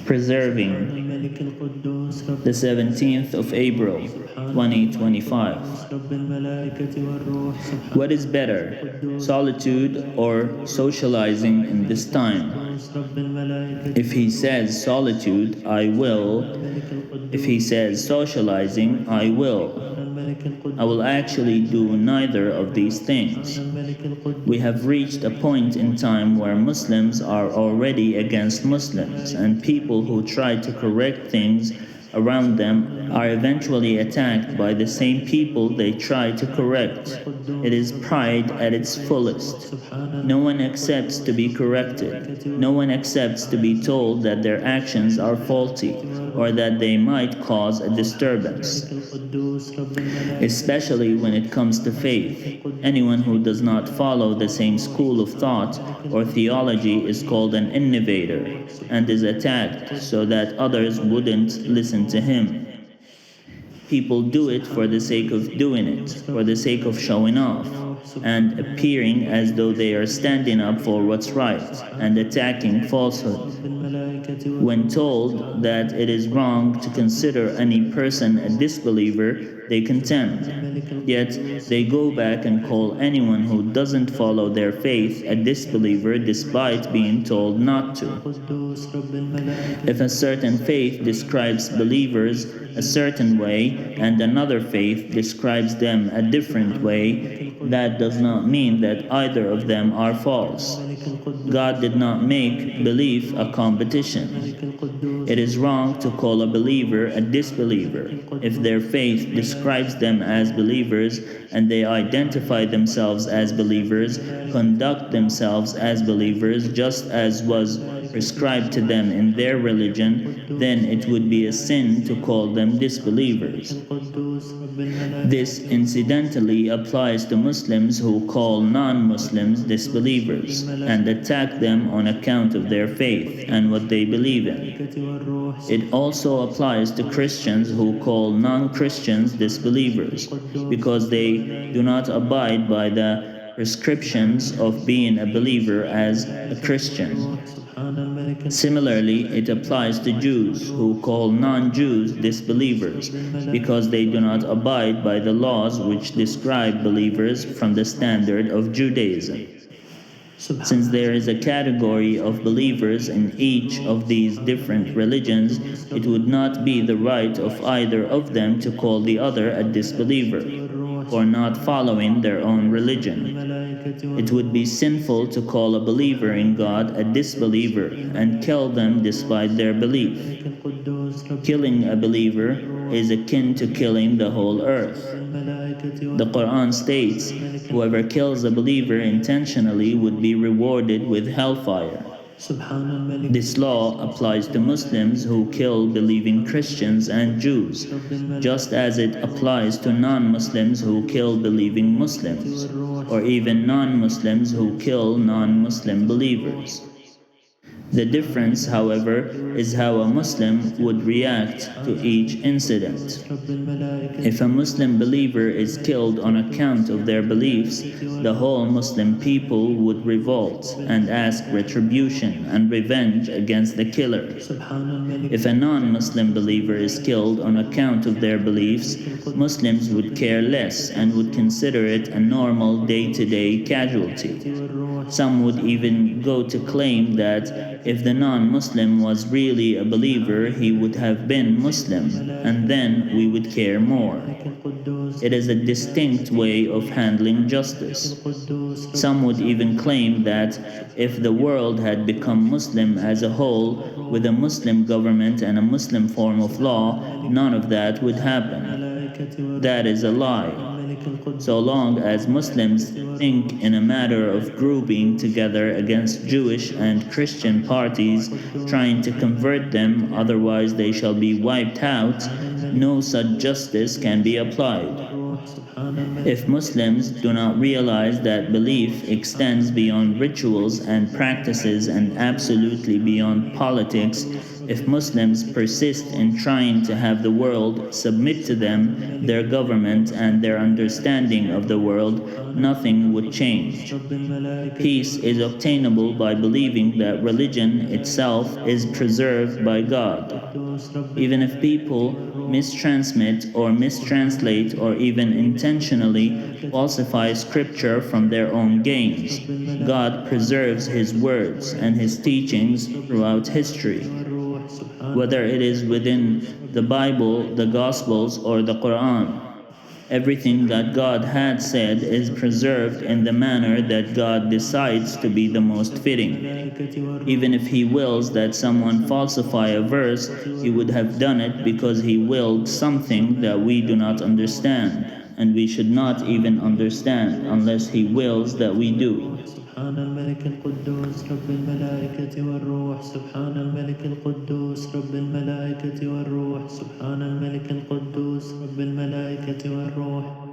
preserving the 17th of April, 2025. What is better, solitude or socializing in this time? If he says solitude, I will. If he says socializing, I will. I will actually do neither of these things. We have reached a point in time where Muslims are already against Muslims, and people who try to correct things around them are eventually attacked by the same people they try to correct. It is pride at its fullest. No one accepts to be corrected. No one accepts to be told that their actions are faulty or that they might cause a disturbance, especially when it comes to faith. Anyone who does not follow the same school of thought or theology is called an innovator and is attacked so that others wouldn't listen to him. People do it for the sake of doing it, for the sake of showing off, and appearing as though they are standing up for what's right and attacking falsehood. When told that it is wrong to consider any person a disbeliever, they contend. Yet they go back and call anyone who doesn't follow their faith a disbeliever despite being told not to. If a certain faith describes believers a certain way and another faith describes them a different way, that does not mean that either of them are false. God did not make belief a competition. It is wrong to call a believer a disbeliever if their faith describes them as believers and they identify themselves as believers, conduct themselves as believers just as was prescribed to them in their religion, then it would be a sin to call them disbelievers. This incidentally applies to Muslims who call non-Muslims disbelievers and attack them on account of their faith and what they believe in. It also applies to Christians who call non-Christians disbelievers because they do not abide by the prescriptions of being a believer as a Christian. Similarly, it applies to Jews who call non-Jews disbelievers because they do not abide by the laws which describe believers from the standard of Judaism. Since there is a category of believers in each of these different religions, it would not be the right of either of them to call the other a disbeliever for not following their own religion. It would be sinful to call a believer in God a disbeliever and kill them despite their belief. Killing a believer is akin to killing the whole earth. The Quran states, whoever kills a believer intentionally would be rewarded with hellfire. This law applies to Muslims who kill believing Christians and Jews, just as it applies to non-Muslims who kill believing Muslims, or even non-Muslims who kill non-Muslim believers. The difference, however, is how a Muslim would react to each incident. If a Muslim believer is killed on account of their beliefs, the whole Muslim people would revolt and ask retribution and revenge against the killer. If a non-Muslim believer is killed on account of their beliefs, Muslims would care less and would consider it a normal day-to-day casualty. Some would even go to claim that if the non-Muslim was really a believer, he would have been Muslim, and then we would care more. It is a distinct way of handling justice. Some would even claim that if the world had become Muslim as a whole, with a Muslim government and a Muslim form of law, none of that would happen. That is a lie. So long as Muslims think in a matter of grouping together against Jewish and Christian parties, trying to convert them, otherwise they shall be wiped out, no such justice can be applied. If Muslims do not realize that belief extends beyond rituals and practices and absolutely beyond politics, if Muslims persist in trying to have the world submit to them, their government, and their understanding of the world, nothing would change. Peace is obtainable by believing that religion itself is preserved by God. Even if people mistransmit or mistranslate or even intentionally falsify scripture from their own gains, God preserves His words and His teachings throughout history. Whether it is within the Bible, the Gospels, or the Quran, everything that God had said is preserved in the manner that God decides to be the most fitting. Even if He wills that someone falsify a verse, He would have done it because He willed something that we do not understand, and we should not even understand unless He wills that we do. سبحان الملك القدوس رب الملائكة والروح سبحان الملك القدوس رب الملائكة والروح سبحان الملك القدوس رب الملائكة والروح